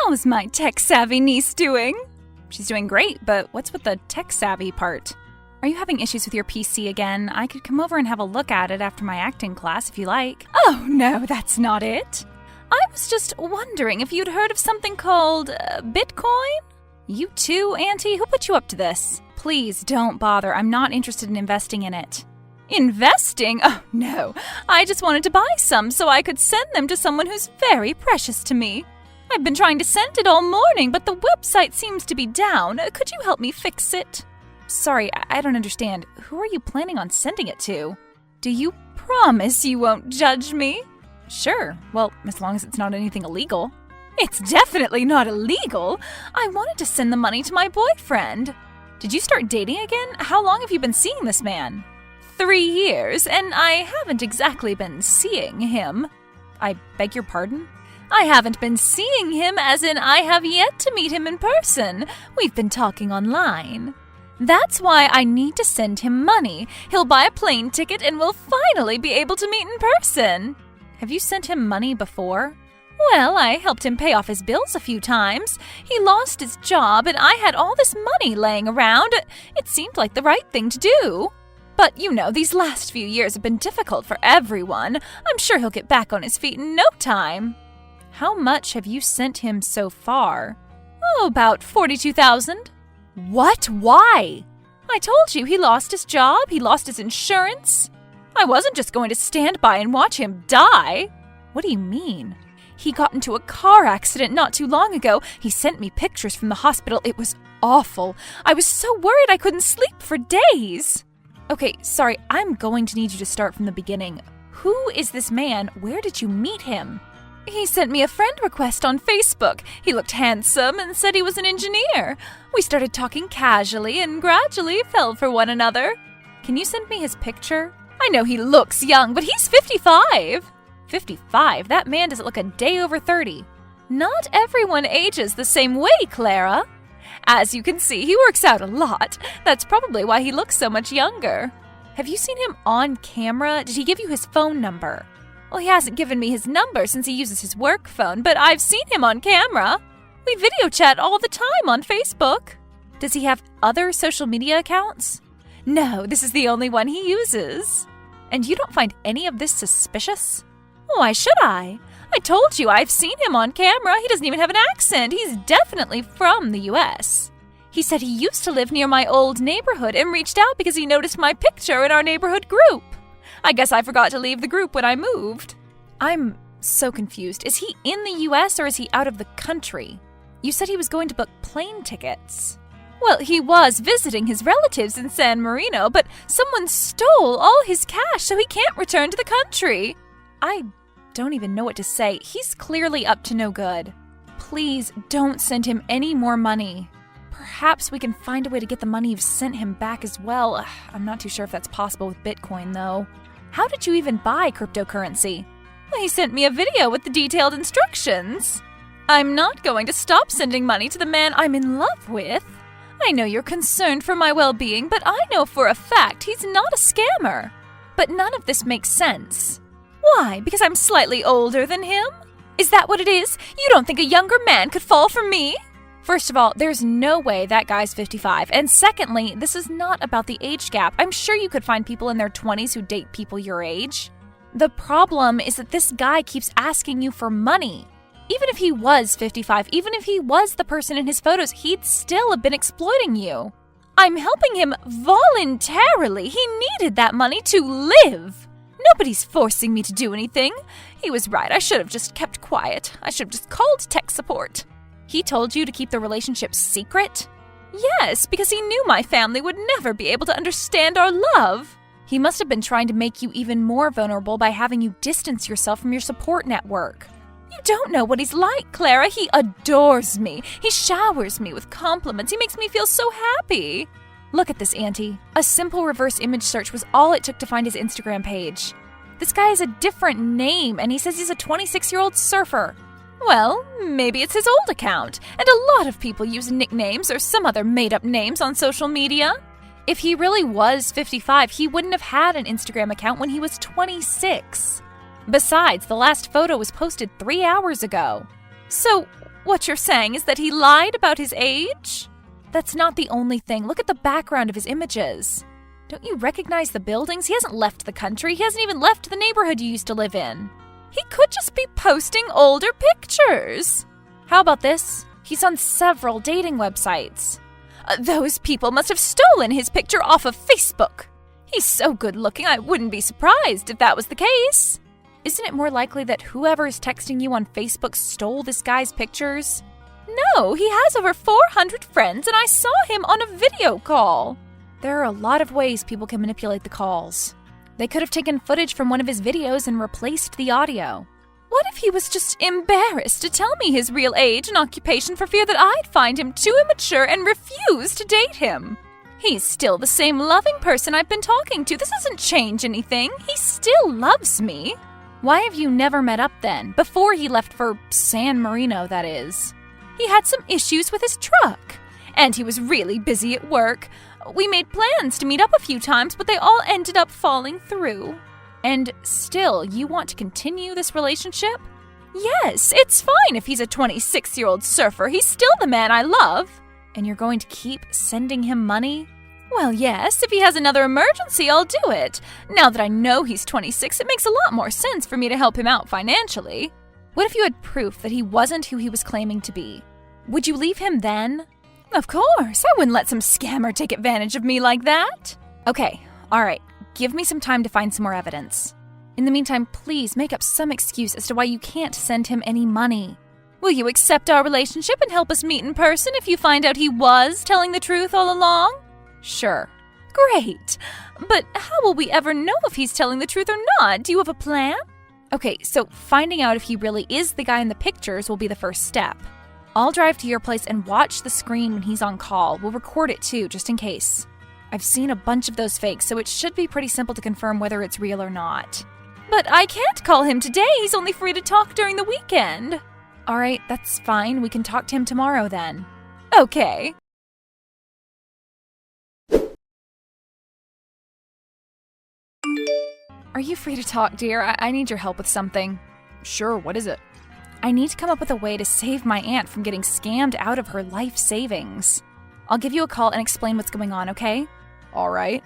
How's my tech-savvy niece doing? She's doing great, but what's with the tech-savvy part? Are you having issues with your PC again? I could come over and have a look at it after my acting class if you like. Oh, no, that's not it. I was just wondering if you'd heard of something called Bitcoin? You too, Auntie? Who put you up to this? Please don't bother. I'm not interested in investing in it. Investing? Oh, no. I just wanted to buy some so I could send them to someone who's very precious to me. I've been trying to send it all morning, but the website seems to be down. Could you help me fix it? Sorry, I don't understand. Who are you planning on sending it to? Do you promise you won't judge me? Sure. Well, as long as it's not anything illegal. It's definitely not illegal. I wanted to send the money to my boyfriend. Did you start dating again? How long have you been seeing this man? 3 years, and I haven't exactly been seeing him. I beg your pardon? I haven't been seeing him as in I have yet to meet him in person. We've been talking online. That's why I need to send him money. He'll buy a plane ticket and we'll finally be able to meet in person. Have you sent him money before? Well, I helped him pay off his bills a few times. He lost his job and I had all this money laying around. It seemed like the right thing to do. But, you know, these last few years have been difficult for everyone. I'm sure he'll get back on his feet in no time. How much have you sent him so far? Oh, about 42,000. What? Why? I told you he lost his job, he lost his insurance. I wasn't just going to stand by and watch him die. What do you mean? He got into a car accident not too long ago. He sent me pictures from the hospital. It was awful. I was so worried I couldn't sleep for days. Okay, sorry, I'm going to need you to start from the beginning. Who is this man? Where did you meet him? He sent me a friend request on Facebook. He looked handsome and said he was an engineer. We started talking casually and gradually fell for one another. Can you send me his picture? I know he looks young, but he's 55. 55? That man doesn't look a day over 30. Not everyone ages the same way, Clara. As you can see, he works out a lot. That's probably why he looks so much younger. Have you seen him on camera? Did he give you his phone number? Well, he hasn't given me his number since he uses his work phone, but I've seen him on camera. We video chat all the time on Facebook. Does he have other social media accounts? No, this is the only one he uses. And you don't find any of this suspicious? Why should I? I told you I've seen him on camera. He doesn't even have an accent. He's definitely from the US. He said he used to live near my old neighborhood and reached out because he noticed my picture in our neighborhood group. I guess I forgot to leave the group when I moved. I'm so confused. Is he in the US or is he out of the country? You said he was going to book plane tickets. Well, he was visiting his relatives in San Marino, but someone stole all his cash so he can't return to the country. I don't even know what to say. He's clearly up to no good. Please don't send him any more money. Perhaps we can find a way to get the money you've sent him back as well. I'm not too sure if that's possible with Bitcoin, though. How did you even buy cryptocurrency? Well, he sent me a video with the detailed instructions. I'm not going to stop sending money to the man I'm in love with. I know you're concerned for my well-being, but I know for a fact he's not a scammer. But none of this makes sense. Why? Because I'm slightly older than him? Is that what it is? You don't think a younger man could fall for me? First of all, there's no way that guy's 55. And secondly, this is not about the age gap. I'm sure you could find people in their 20s who date people your age. The problem is that this guy keeps asking you for money. Even if he was 55, even if he was the person in his photos, he'd still have been exploiting you. I'm helping him voluntarily. He needed that money to live. Nobody's forcing me to do anything. He was right. I should have just kept quiet. I should have just called tech support. He told you to keep the relationship secret? Yes, because he knew my family would never be able to understand our love. He must have been trying to make you even more vulnerable by having you distance yourself from your support network. You don't know what he's like, Clara. He adores me. He showers me with compliments. He makes me feel so happy. Look at this, Auntie. A simple reverse image search was all it took to find his Instagram page. This guy has a different name, and he says he's a 26-year-old surfer. Well, maybe it's his old account, and a lot of people use nicknames or some other made-up names on social media. If he really was 55, he wouldn't have had an Instagram account when he was 26. Besides, the last photo was posted 3 hours ago. So, What you're saying is that he lied about his age? That's not the only thing. Look at the background of his images. Don't you recognize the buildings? He hasn't left the country. He hasn't even left the neighborhood you used to live in. He could just be posting older pictures. How about this? He's on several dating websites. Those people must have stolen his picture off of Facebook. He's so good looking, I wouldn't be surprised if that was the case. Isn't it more likely that whoever's texting you on Facebook stole this guy's pictures? No, he has over 400 friends and I saw him on a video call. There are a lot of ways people can manipulate the calls. They could have taken footage from one of his videos and replaced the audio. What if he was just embarrassed to tell me his real age and occupation for fear that I'd find him too immature and refuse to date him? He's still the same loving person I've been talking to. This doesn't change anything. He still loves me. Why have you never met up then? Before he left for San Marino, that is. He had some issues with his truck. And he was really busy at work. We made plans to meet up a few times, but they all ended up falling through. And still, you want to continue this relationship? Yes, it's fine if he's a 26-year-old surfer. He's still the man I love. And you're going to keep sending him money? Well, yes, if he has another emergency, I'll do it. Now that I know he's 26, it makes a lot more sense for me to help him out financially. What if you had proof that he wasn't who he was claiming to be? Would you leave him then? Of course, I wouldn't let some scammer take advantage of me like that. Okay, all right, give me some time to find some more evidence. In the meantime, please make up some excuse as to why you can't send him any money. Will you accept our relationship and help us meet in person if you find out he was telling the truth all along? Sure. Great. But how will we ever know if he's telling the truth or not? Do you have a plan? Okay, so finding out if he really is the guy in the pictures will be the first step. I'll drive to your place and watch the screen when he's on call. We'll record it too, just in case. I've seen a bunch of those fakes, so it should be pretty simple to confirm whether it's real or not. But I can't call him today. He's only free to talk during the weekend. All right, that's fine. We can talk to him tomorrow then. Okay. Are you free to talk, dear? I need your help with something. Sure, what is it? I need to come up with a way to save my aunt from getting scammed out of her life savings. I'll give you a call and explain what's going on, okay? All right.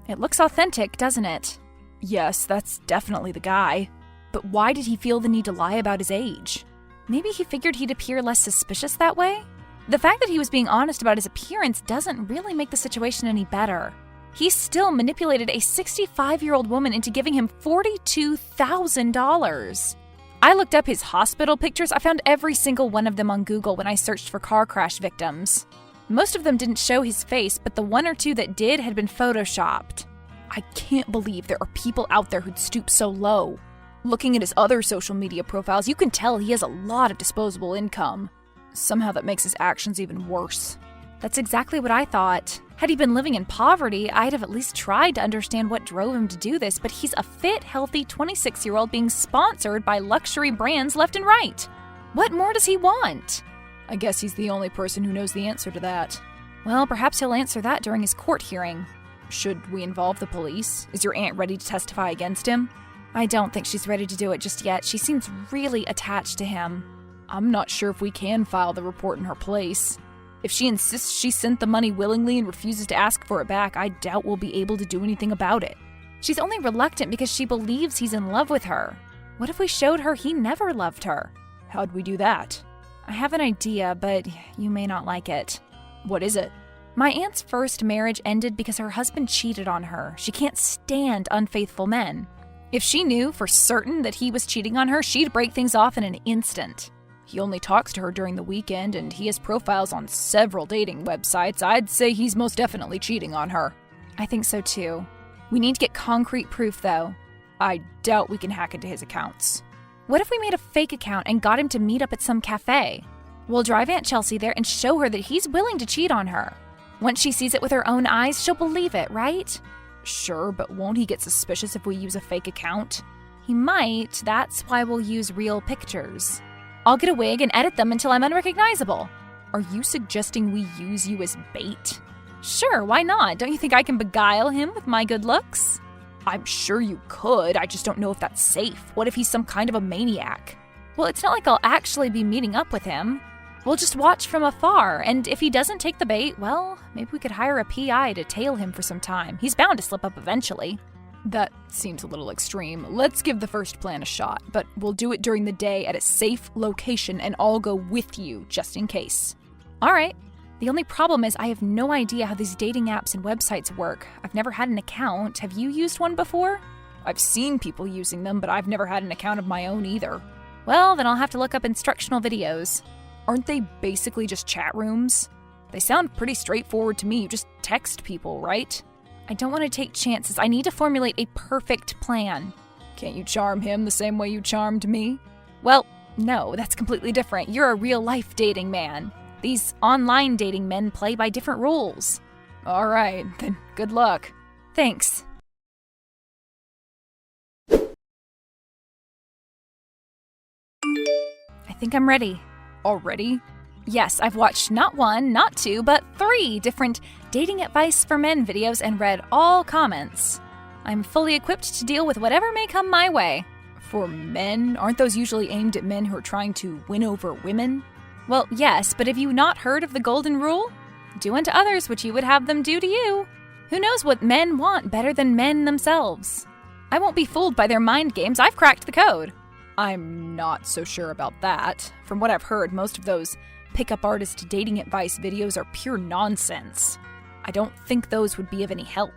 It looks authentic, doesn't it? Yes, that's definitely the guy. But why did he feel the need to lie about his age? Maybe he figured he'd appear less suspicious that way? The fact that he was being honest about his appearance doesn't really make the situation any better. He still manipulated a 65-year-old woman into giving him $42,000. I looked up his hospital pictures. I found every single one of them on Google when I searched for car crash victims. Most of them didn't show his face, but the one or two that did had been photoshopped. I can't believe there are people out there who'd stoop so low. Looking at his other social media profiles, you can tell he has a lot of disposable income. Somehow that makes his actions even worse. That's exactly what I thought. Had he been living in poverty, I'd have at least tried to understand what drove him to do this, but he's a fit, healthy 26-year-old being sponsored by luxury brands left and right. What more does he want? I guess he's the only person who knows the answer to that. Well, perhaps he'll answer that during his court hearing. Should we involve the police? Is your aunt ready to testify against him? I don't think she's ready to do it just yet. She seems really attached to him. I'm not sure if we can file the report in her place. If she insists she sent the money willingly and refuses to ask for it back, I doubt we'll be able to do anything about it. She's only reluctant because she believes he's in love with her. What if we showed her he never loved her? How'd we do that? I have an idea, but you may not like it. What is it? My aunt's first marriage ended because her husband cheated on her. She can't stand unfaithful men. If she knew for certain that he was cheating on her, she'd break things off in an instant. He only talks to her during the weekend, and he has profiles on several dating websites. I'd say he's most definitely cheating on her. I think so too. We need to get concrete proof, though. I doubt we can hack into his accounts. What if we made a fake account and got him to meet up at some cafe? We'll drive Aunt Chelsea there and show her that he's willing to cheat on her. Once she sees it with her own eyes, she'll believe it, right? Sure, but won't he get suspicious if we use a fake account? He might. That's why we'll use real pictures. I'll get a wig and edit them until I'm unrecognizable. Are you suggesting we use you as bait? Sure, why not? Don't you think I can beguile him with my good looks? I'm sure you could, I just don't know if that's safe. What if he's some kind of a maniac? Well, it's not like I'll actually be meeting up with him. We'll just watch from afar, and if he doesn't take the bait, well, maybe we could hire a PI to tail him for some time. He's bound to slip up eventually. That seems a little extreme. Let's give the first plan a shot, but we'll do it during the day at a safe location and I'll go with you, just in case. All right. The only problem is I have no idea how these dating apps and websites work. I've never had an account. Have you used one before? I've seen people using them, but I've never had an account of my own either. Well, then I'll have to look up instructional videos. Aren't they basically just chat rooms? They sound pretty straightforward to me. You just text people, right? I don't want to take chances. I need to formulate a perfect plan. Can't you charm him the same way you charmed me? Well, no, that's completely different. You're a real-life dating man. These online dating men play by different rules. All right, then good luck. Thanks. I think I'm ready. Already? Yes, I've watched not one, not two, but 3 different dating advice for men videos and read all comments. I'm fully equipped to deal with whatever may come my way. For men? Aren't those usually aimed at men who are trying to win over women? Well, yes, but have you not heard of the golden rule? Do unto others what you would have them do to you. Who knows what men want better than men themselves? I won't be fooled by their mind games. I've cracked the code. I'm not so sure about that. From what I've heard, most of those pickup artist dating advice videos are pure nonsense. I don't think those would be of any help.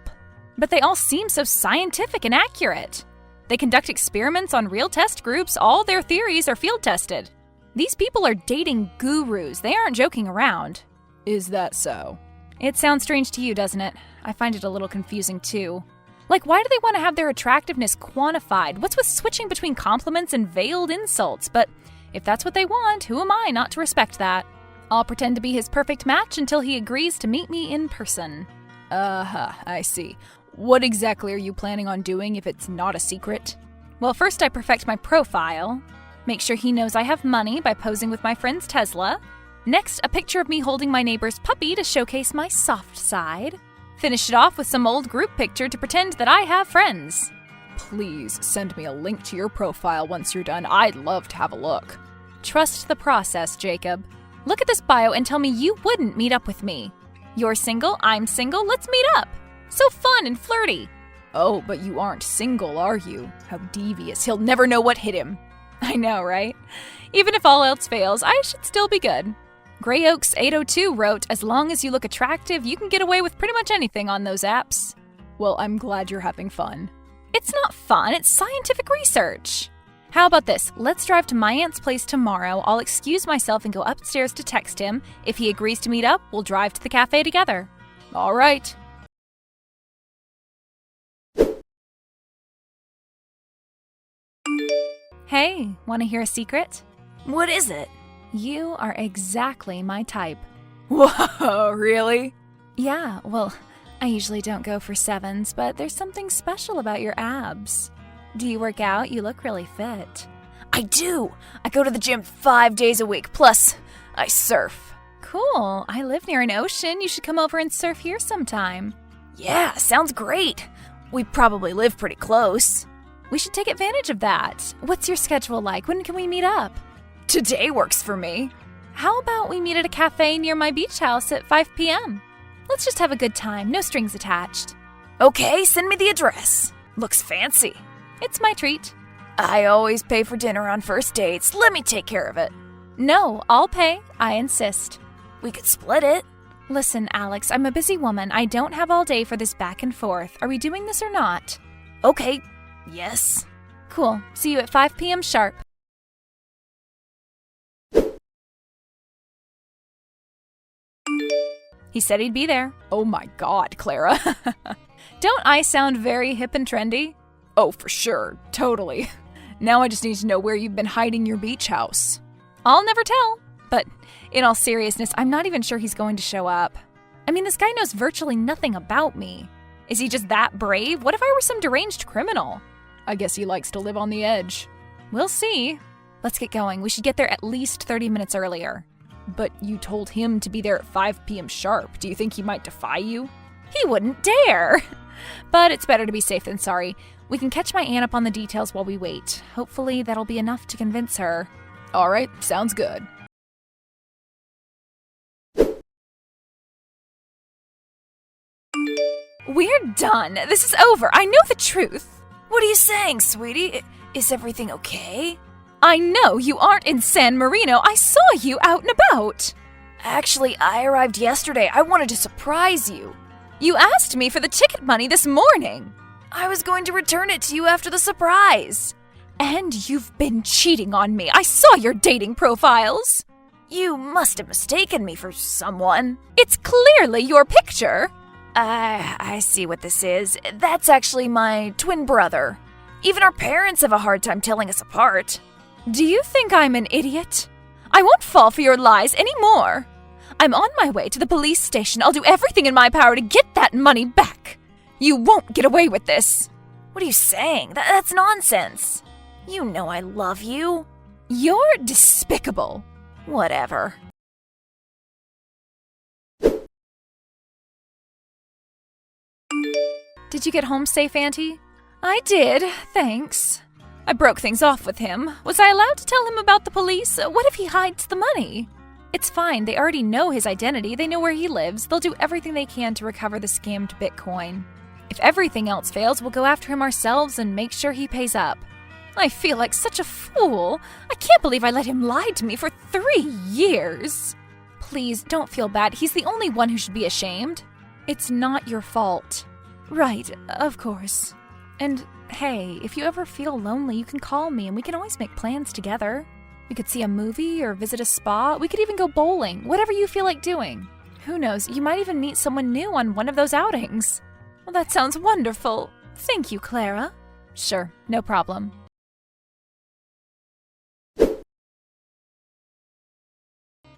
But they all seem so scientific and accurate. They conduct experiments on real test groups. All their theories are field tested. These people are dating gurus. They aren't joking around. Is that so? It sounds strange to you, doesn't it? I find it a little confusing too. Like, why do they want to have their attractiveness quantified? What's with switching between compliments and veiled insults? But if that's what they want, who am I not to respect that? I'll pretend to be his perfect match until he agrees to meet me in person. I see. What exactly are you planning on doing if it's not a secret? Well, first I perfect my profile. Make sure he knows I have money by posing with my friend's Tesla. Next, a picture of me holding my neighbor's puppy to showcase my soft side. Finish it off with some old group picture to pretend that I have friends. Please send me a link to your profile once you're done. I'd love to have a look. Trust the process, Jacob. Look at this bio and tell me you wouldn't meet up with me. You're single, I'm single, let's meet up. So fun and flirty. Oh, but you aren't single, are you? How devious. He'll never know what hit him. I know, right? Even if all else fails, I should still be good. Grey Oaks 802 wrote, as long as you look attractive, you can get away with pretty much anything on those apps. Well, I'm glad you're having fun. It's not fun, it's scientific research. How about this? Let's drive to my aunt's place tomorrow. I'll excuse myself and go upstairs to text him. If he agrees to meet up, we'll drive to the cafe together. All right. Hey, want to hear a secret? What is it? You are exactly my type. Whoa, really? Yeah, well, I usually don't go for 7s, but there's something special about your abs. Do you work out? You look really fit. I do. I go to the gym 5 days a week, plus I surf. Cool. I live near an ocean. You should come over and surf here sometime. Yeah, sounds great. We probably live pretty close. We should take advantage of that. What's your schedule like? When can we meet up? Today works for me. How about we meet at a cafe near my beach house at 5 p.m.? Let's just have a good time, no strings attached. Okay, send me the address. Looks fancy. It's my treat. I always pay for dinner on first dates. Let me take care of it. No, I'll pay. I insist. We could split it. Listen, Alex, I'm a busy woman. I don't have all day for this back and forth. Are we doing this or not? Okay, yes. Cool. See you at 5 p.m. sharp. He said he'd be there. Oh my God, Clara. Don't I sound very hip and trendy? Oh, for sure. Totally. Now I just need to know where you've been hiding your beach house. I'll never tell. But in all seriousness, I'm not even sure he's going to show up. I mean, this guy knows virtually nothing about me. Is he just that brave? What if I were some deranged criminal? I guess he likes to live on the edge. We'll see. Let's get going. We should get there at least 30 minutes earlier. But you told him to be there at 5 p.m. sharp. Do you think he might defy you? He wouldn't dare. But it's better to be safe than sorry. We can catch my aunt up on the details while we wait. Hopefully that'll be enough to convince her. All right, sounds good. We're done. This is over. I know the truth. What are you saying, sweetie? Is everything okay? I know you aren't in San Marino. I saw you out and about. Actually, I arrived yesterday. I wanted to surprise you. You asked me for the ticket money this morning. I was going to return it to you after the surprise. And you've been cheating on me. I saw your dating profiles. You must have mistaken me for someone. It's clearly your picture. I see what this is. That's actually my twin brother. Even our parents have a hard time telling us apart. Do you think I'm an idiot? I won't fall for your lies anymore. I'm on my way to the police station. I'll do everything in my power to get that money back. You won't get away with this. What are you saying? That's nonsense. You know I love you. You're despicable. Whatever. Did you get home safe, Auntie? I did, thanks. I broke things off with him. Was I allowed to tell him about the police? What if he hides the money? It's fine. They already know his identity. They know where he lives. They'll do everything they can to recover the scammed Bitcoin. If everything else fails, we'll go after him ourselves and make sure he pays up. I feel like such a fool. I can't believe I let him lie to me for 3 years. Please, don't feel bad. He's the only one who should be ashamed. It's not your fault. Right, of course. And hey, if you ever feel lonely, you can call me and we can always make plans together. We could see a movie or visit a spa. We could even go bowling, whatever you feel like doing. Who knows, you might even meet someone new on one of those outings. Well, that sounds wonderful. Thank you, Clara. Sure, no problem.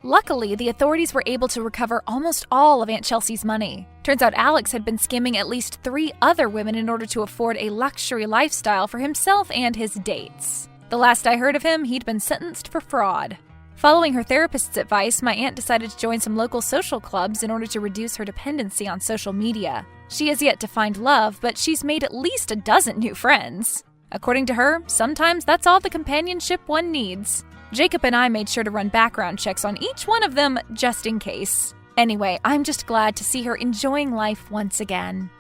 Luckily, the authorities were able to recover almost all of Aunt Chelsea's money. Turns out Alex had been scamming at least 3 other women in order to afford a luxury lifestyle for himself and his dates. The last I heard of him, he'd been sentenced for fraud. Following her therapist's advice, my aunt decided to join some local social clubs in order to reduce her dependency on social media. She has yet to find love, but she's made at least a dozen new friends. According to her, sometimes that's all the companionship one needs. Jacob and I made sure to run background checks on each one of them just in case. Anyway, I'm just glad to see her enjoying life once again.